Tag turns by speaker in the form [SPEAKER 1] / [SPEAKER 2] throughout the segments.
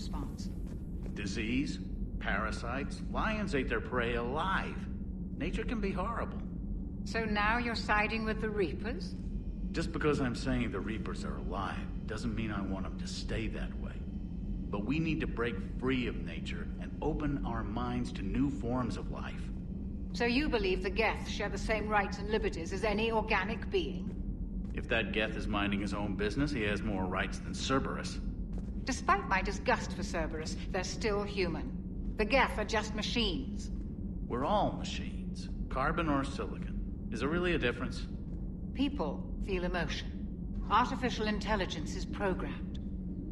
[SPEAKER 1] response.
[SPEAKER 2] Disease, parasites, lions ate their prey alive. Nature can be horrible.
[SPEAKER 1] So now you're siding with the Reapers?
[SPEAKER 2] Just because I'm saying the Reapers are alive doesn't mean I want them to stay that way. But we need to break free of nature and open our minds to new forms of life.
[SPEAKER 1] So you believe the Geth share the same rights and liberties as any organic being?
[SPEAKER 2] If that Geth is minding his own business, he has more rights than Cerberus.
[SPEAKER 1] Despite my disgust for Cerberus, they're still human. The Geth are just machines.
[SPEAKER 2] We're all machines. Carbon or silicon. Is there really a difference?
[SPEAKER 1] People feel emotion. Artificial intelligence is programmed.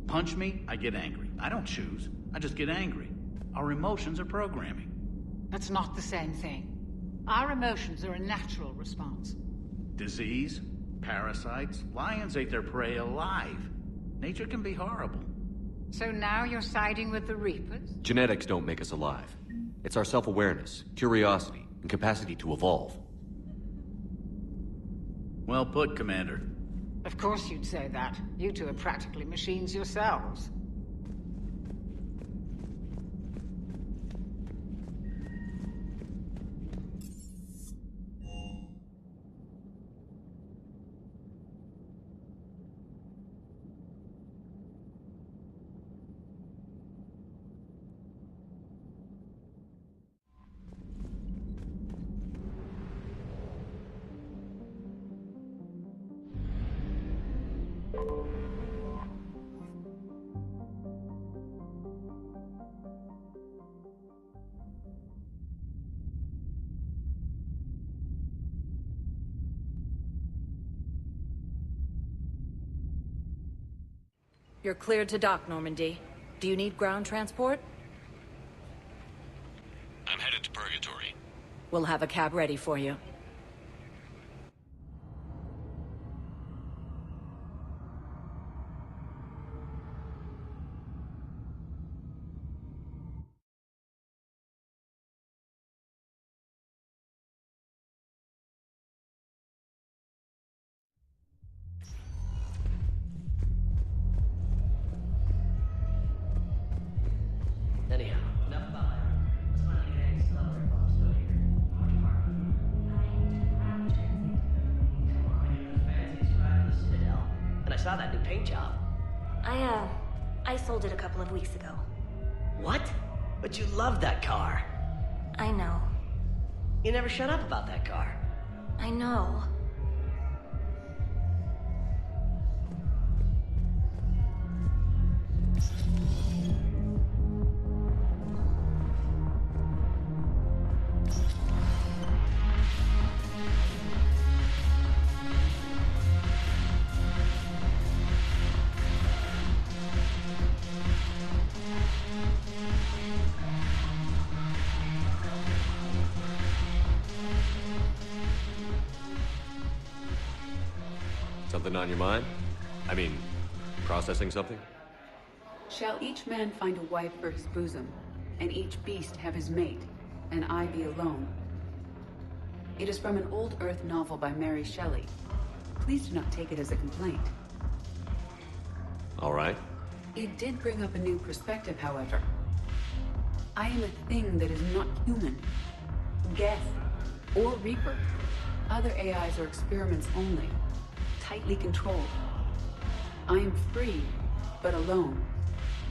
[SPEAKER 2] Punch me, I get angry. I don't choose. I just get angry. Our emotions are programming.
[SPEAKER 1] That's not the same thing. Our emotions are a natural response.
[SPEAKER 2] Disease, parasites, lions ate their prey alive. Nature can be horrible.
[SPEAKER 1] So now you're siding with the Reapers?
[SPEAKER 3] Genetics don't make us alive. It's our self-awareness, curiosity, and capacity to evolve.
[SPEAKER 2] Well put, Commander.
[SPEAKER 1] Of course you'd say that. You two are practically machines yourselves.
[SPEAKER 4] You're cleared to dock, Normandy. Do you need ground transport?
[SPEAKER 5] I'm headed to Purgatory.
[SPEAKER 4] We'll have a cab ready for you.
[SPEAKER 6] Anyhow, enough about that. Let's finally get Andy's celebrity bombs out here. Come on, you're the fanciest ride in the Citadel. And I saw that new paint job.
[SPEAKER 7] I sold it a couple of weeks ago.
[SPEAKER 6] What? But you loved that car.
[SPEAKER 7] I know.
[SPEAKER 6] You never shut up about that car.
[SPEAKER 7] I know.
[SPEAKER 3] Something on your mind? I mean, processing something?
[SPEAKER 8] Shall each man find a wife for his bosom, and each beast have his mate, and I be alone? It is from an old Earth novel by Mary Shelley. Please do not take it as a complaint.
[SPEAKER 3] All right.
[SPEAKER 8] It did bring up a new perspective, however. I am a thing that is not human. Geth, or Reaper. Other AIs are experiments only. Tightly controlled. I am free, but alone.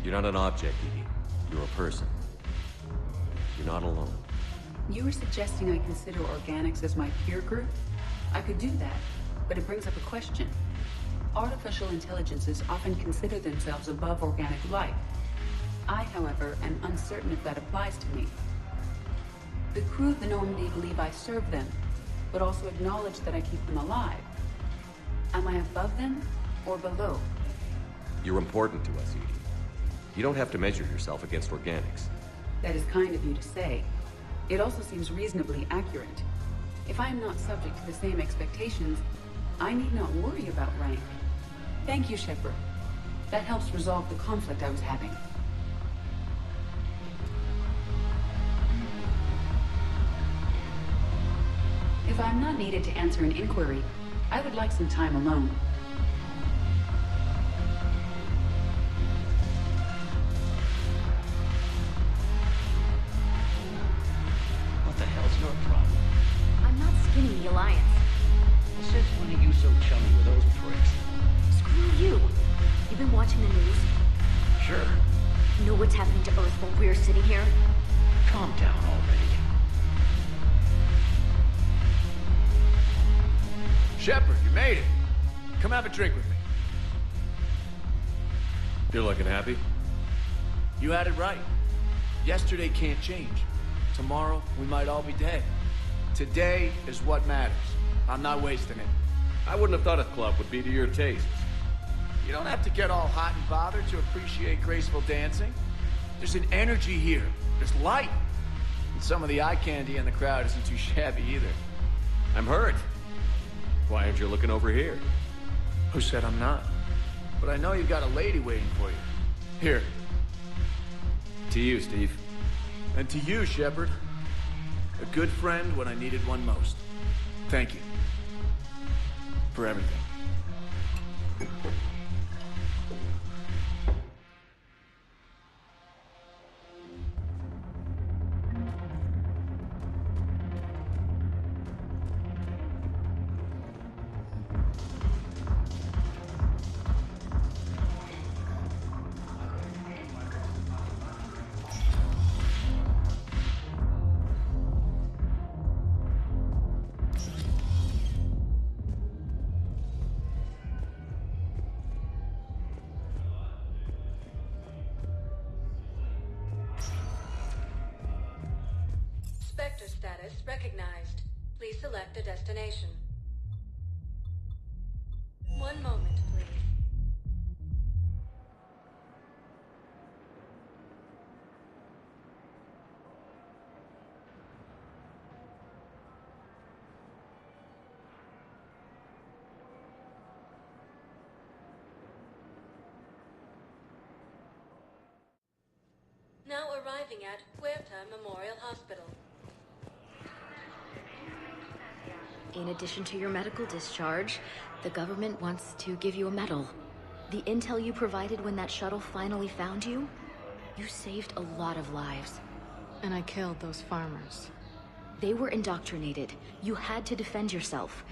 [SPEAKER 3] You're not an object, Edie. You're a person. You're not alone.
[SPEAKER 8] You were suggesting I consider organics as my peer group? I could do that, but it brings up a question. Artificial intelligences often consider themselves above organic life. I, however, am uncertain if that applies to me. The crew of the Normandy believe I serve them, but also acknowledge that I keep them alive. Am I above them, or below?
[SPEAKER 3] You're important to us, Edie. You don't have to measure yourself against organics.
[SPEAKER 8] That is kind of you to say. It also seems reasonably accurate. If I am not subject to the same expectations, I need not worry about rank. Thank you, Shepard. That helps resolve the conflict I was having. If I'm not needed to answer an inquiry, I would like some time alone.
[SPEAKER 7] watching the news?
[SPEAKER 9] Sure.
[SPEAKER 7] Know what's happening to Earth while we're sitting here?
[SPEAKER 9] Calm down already.
[SPEAKER 10] Shepard, you made it. Come have a drink with me.
[SPEAKER 3] You're looking happy?
[SPEAKER 10] You had it right. Yesterday can't change. Tomorrow, we might all be dead. Today is what matters. I'm not wasting it.
[SPEAKER 3] I wouldn't have thought a club would be to your tastes.
[SPEAKER 10] You don't have to get all hot and bothered to appreciate graceful dancing. There's an energy here. There's light. And some of the eye candy in the crowd isn't too shabby either.
[SPEAKER 3] I'm hurt. Why aren't you looking over here?
[SPEAKER 10] Who said I'm not? But I know you've got a lady waiting for you. Here.
[SPEAKER 3] To you, Steve.
[SPEAKER 10] And to you, Shepard. A good friend when I needed one most. Thank you. For everything.
[SPEAKER 11] Spectre status recognized. Please select a destination. One moment, please. Now arriving at Huerta Memorial Hospital.
[SPEAKER 4] In addition to your medical discharge, the government wants to give you a medal. The intel you provided when that shuttle finally found you, you saved a lot of lives.
[SPEAKER 12] And I killed those farmers.
[SPEAKER 4] They were indoctrinated. You had to defend yourself.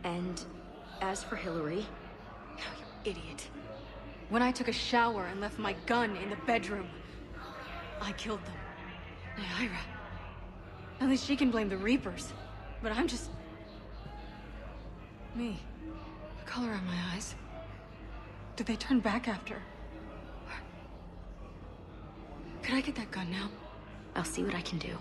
[SPEAKER 4] And as for Hillary...
[SPEAKER 12] Oh, you idiot. When I took a shower and left my gun in the bedroom, I killed them. Naira. At least she can blame the Reapers. But I'm just... me. The color of my eyes. Did they turn back after? Could I get that gun now?
[SPEAKER 4] I'll see what I can do.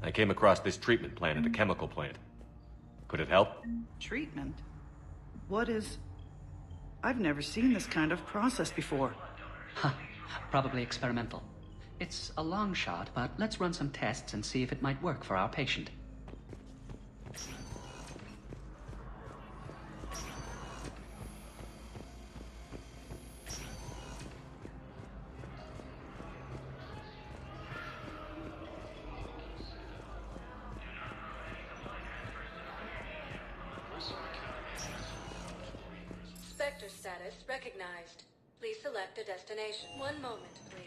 [SPEAKER 3] I came across this treatment plant at a chemical plant. Could it help?
[SPEAKER 13] Treatment? What is... I've never seen this kind of process before.
[SPEAKER 14] Huh. Probably experimental. It's a long shot, but let's run some tests and see if it might work for our patient.
[SPEAKER 11] Spectre status recognized. Please select a destination. One moment, please.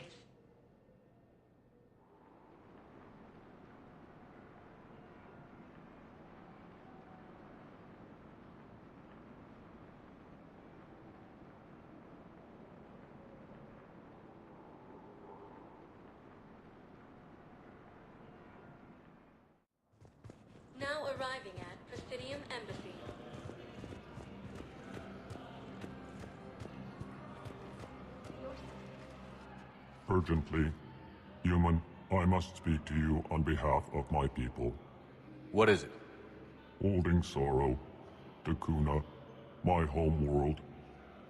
[SPEAKER 11] Now arriving at Presidium Embassy.
[SPEAKER 15] Urgently. Human, I must speak to you on behalf of my people.
[SPEAKER 3] What is it?
[SPEAKER 15] Holding sorrow. Takuna, my home world.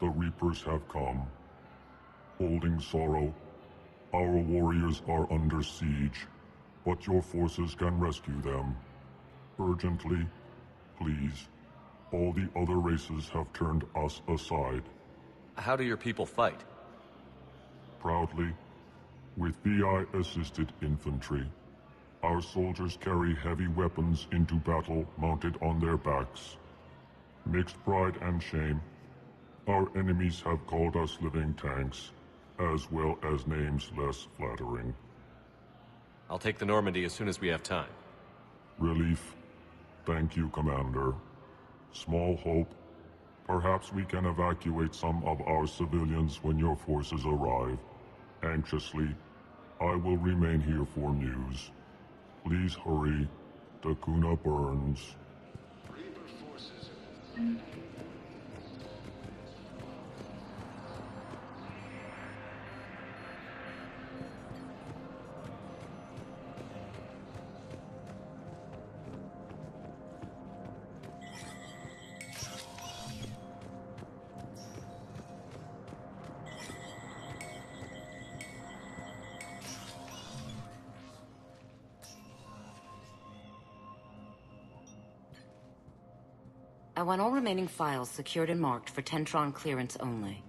[SPEAKER 15] The Reapers have come. Holding sorrow. Our warriors are under siege, but your forces can rescue them. Urgently, please. All the other races have turned us aside.
[SPEAKER 3] How do your people fight?
[SPEAKER 15] Proudly, with VI-assisted infantry. Our soldiers carry heavy weapons into battle mounted on their backs. Mixed pride and shame. Our enemies have called us living tanks, as well as names less flattering.
[SPEAKER 3] I'll take the Normandy as soon as we have time.
[SPEAKER 15] Relief. Thank you, Commander. Small hope. Perhaps we can evacuate some of our civilians when your forces arrive. Anxiously, I will remain here for news. Please hurry. Takuna burns.
[SPEAKER 16] I want all remaining files secured and marked for Tentron clearance only.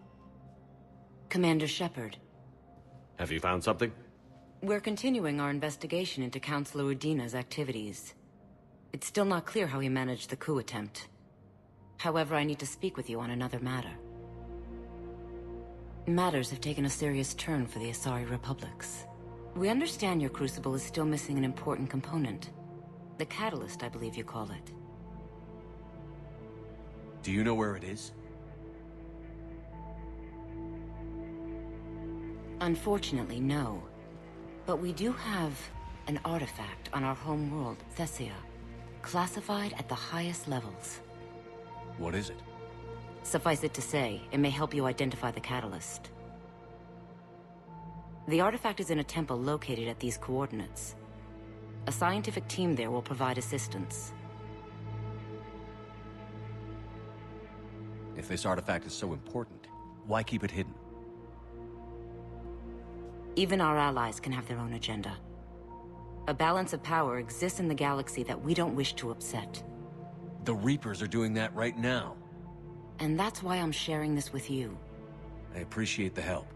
[SPEAKER 16] Commander Shepard.
[SPEAKER 3] Have you found something?
[SPEAKER 16] We're continuing our investigation into Councilor Udina's activities. It's still not clear how he managed the coup attempt. However, I need to speak with you on another matter. Matters have taken a serious turn for the Asari Republics. We understand your crucible is still missing an important component. The catalyst, I believe you call it.
[SPEAKER 3] Do you know where it is?
[SPEAKER 16] Unfortunately, no. But we do have an artifact on our home world, Thessia, classified at the highest levels.
[SPEAKER 3] What is it?
[SPEAKER 16] Suffice it to say, it may help you identify the catalyst. The artifact is in a temple located at these coordinates. A scientific team there will provide assistance.
[SPEAKER 3] If this artifact is so important, why keep it hidden?
[SPEAKER 16] Even our allies can have their own agenda. A balance of power exists in the galaxy that we don't wish to upset.
[SPEAKER 3] The Reapers are doing that right now.
[SPEAKER 16] And that's why I'm sharing this with you.
[SPEAKER 3] I appreciate the help.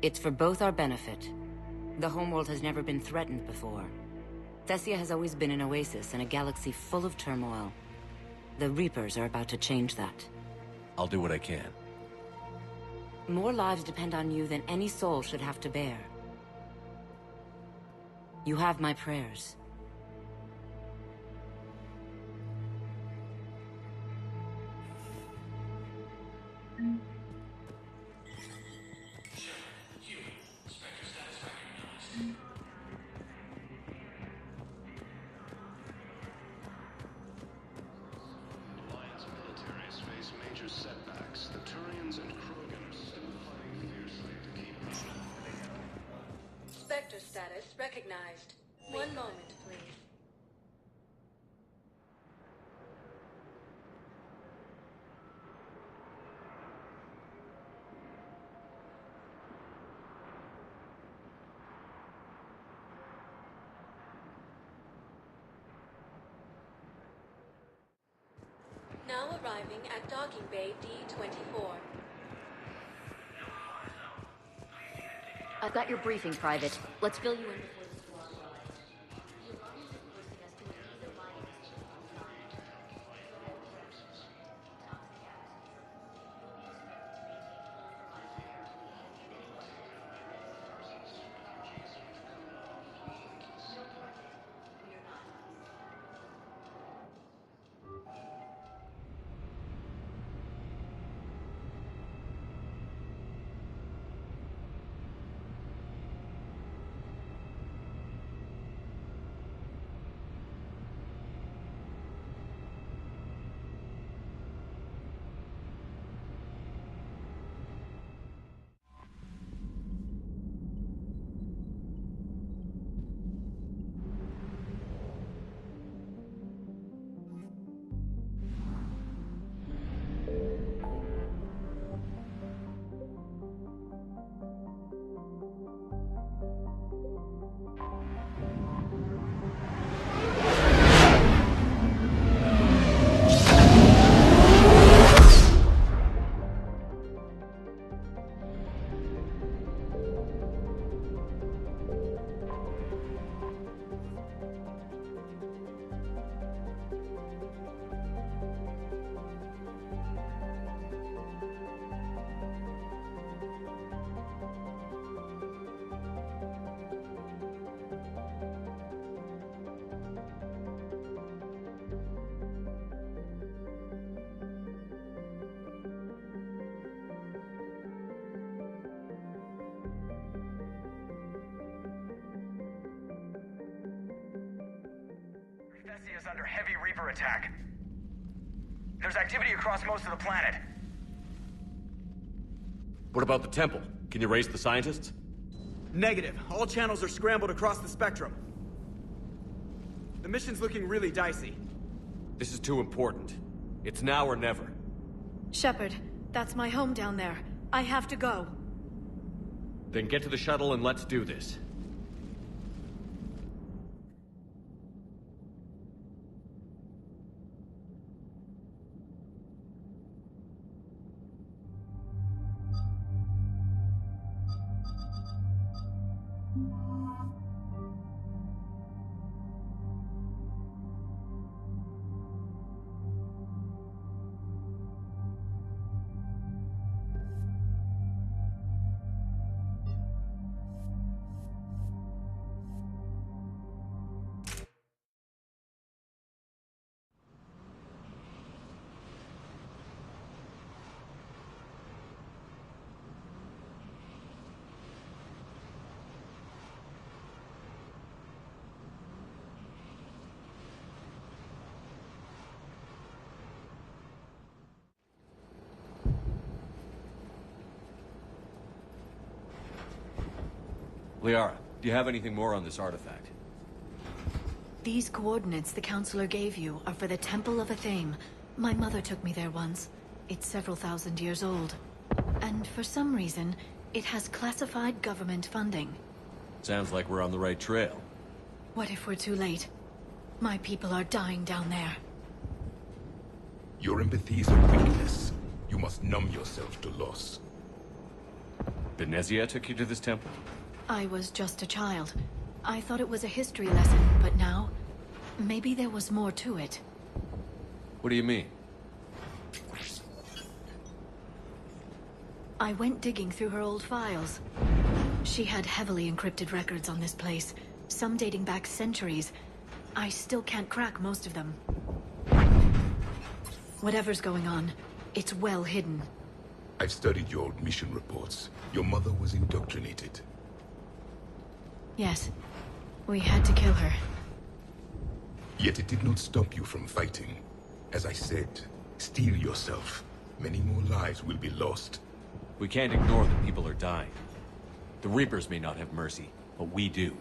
[SPEAKER 16] It's for both our benefit. The homeworld has never been threatened before. Thessia has always been an oasis in a galaxy full of turmoil. The Reapers are about to change that.
[SPEAKER 3] I'll do what I can.
[SPEAKER 16] More lives depend on you than any soul should have to bear. You have my prayers.
[SPEAKER 11] Spectre status recognized. One moment, please. Now arriving at docking bay D-24.
[SPEAKER 4] I've got your briefing, Private. Let's fill you in before the squad arrives. The Alliance is forcing us to an either line
[SPEAKER 17] under heavy Reaper attack. There's activity across most of the planet.
[SPEAKER 3] What about the temple? Can you raise the scientists?
[SPEAKER 18] Negative. All channels are scrambled across the spectrum. The mission's looking really dicey.
[SPEAKER 3] This is too important. It's now or never.
[SPEAKER 12] Shepard, that's my home down there. I have to go.
[SPEAKER 3] Then get to the shuttle and let's do this. Liara, do you have anything more on this artifact?
[SPEAKER 4] These coordinates the Counselor gave you are for the Temple of Athame. My mother took me there once. It's several thousand years old. And for some reason, it has classified government funding.
[SPEAKER 3] Sounds like we're on the right trail.
[SPEAKER 4] What if we're too late? My people are dying down there.
[SPEAKER 19] Your empathy is a weakness. You must numb yourself to loss.
[SPEAKER 3] Benezia took you to this temple?
[SPEAKER 4] I was just a child. I thought it was a history lesson, but now... maybe there was more to it.
[SPEAKER 3] What do you mean?
[SPEAKER 4] I went digging through her old files. She had heavily encrypted records on this place, some dating back centuries. I still can't crack most of them. Whatever's going on, it's well hidden.
[SPEAKER 19] I've studied your old mission reports. Your mother was indoctrinated.
[SPEAKER 4] Yes. We had to kill her.
[SPEAKER 19] Yet it did not stop you from fighting. As I said, steel yourself. Many more lives will be lost.
[SPEAKER 3] We can't ignore that people are dying. The Reapers may not have mercy, but we do.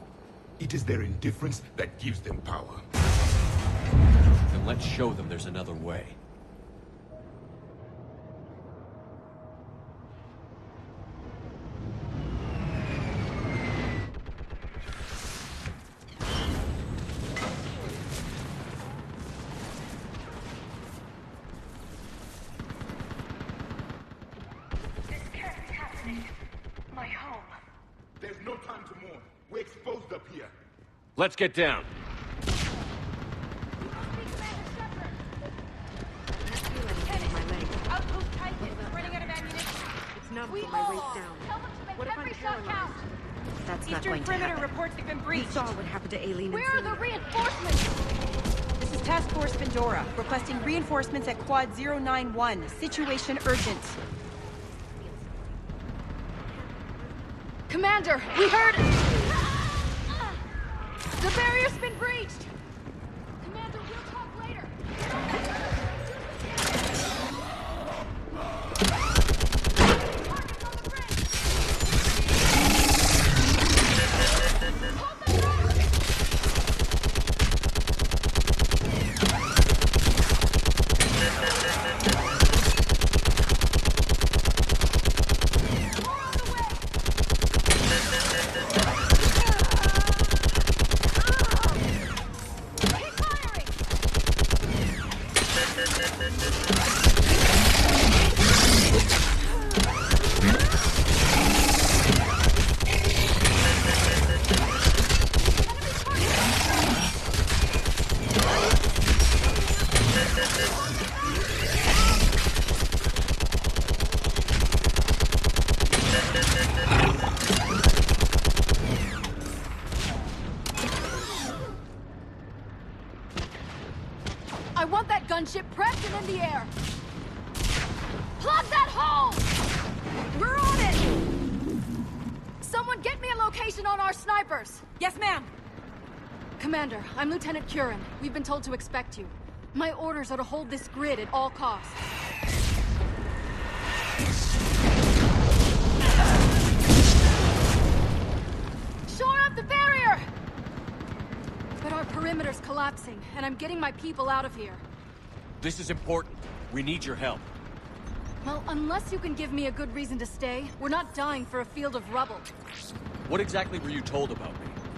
[SPEAKER 19] It is their indifference that gives them power.
[SPEAKER 3] Then let's show them there's another way. Let's get down.
[SPEAKER 20] Outpost Titan, running out of ammunition.
[SPEAKER 21] It's not put my weight down.
[SPEAKER 20] Tell them to make
[SPEAKER 21] What if
[SPEAKER 20] every
[SPEAKER 21] I'm
[SPEAKER 20] shot count.
[SPEAKER 21] paralyzed? That's not
[SPEAKER 20] Eastern
[SPEAKER 21] going to
[SPEAKER 20] perimeter
[SPEAKER 21] happen.
[SPEAKER 20] reports have been breached.
[SPEAKER 21] We saw what happened to Aileen and
[SPEAKER 20] Where are the
[SPEAKER 21] Celia.
[SPEAKER 20] reinforcements?
[SPEAKER 22] This is Task Force Pandora, requesting reinforcements at Quad 091. Situation urgent.
[SPEAKER 12] Commander, we heard... The barrier's been breached! Commander, we'll talk later! I want that gunship prepped and in the air! Plug that hole! We're on it! Someone get me a location on our snipers!
[SPEAKER 22] Yes, ma'am.
[SPEAKER 12] Commander, I'm Lieutenant Curran. We've been told to expect you. My orders are to hold this grid at all costs. Shore up the barrier! But our perimeter's collapsing, and I'm getting my people out of here.
[SPEAKER 1] This is important. We need your help.
[SPEAKER 12] Well, unless you can give me a good reason to stay, we're not dying for a field of rubble.
[SPEAKER 1] What exactly were you told about me?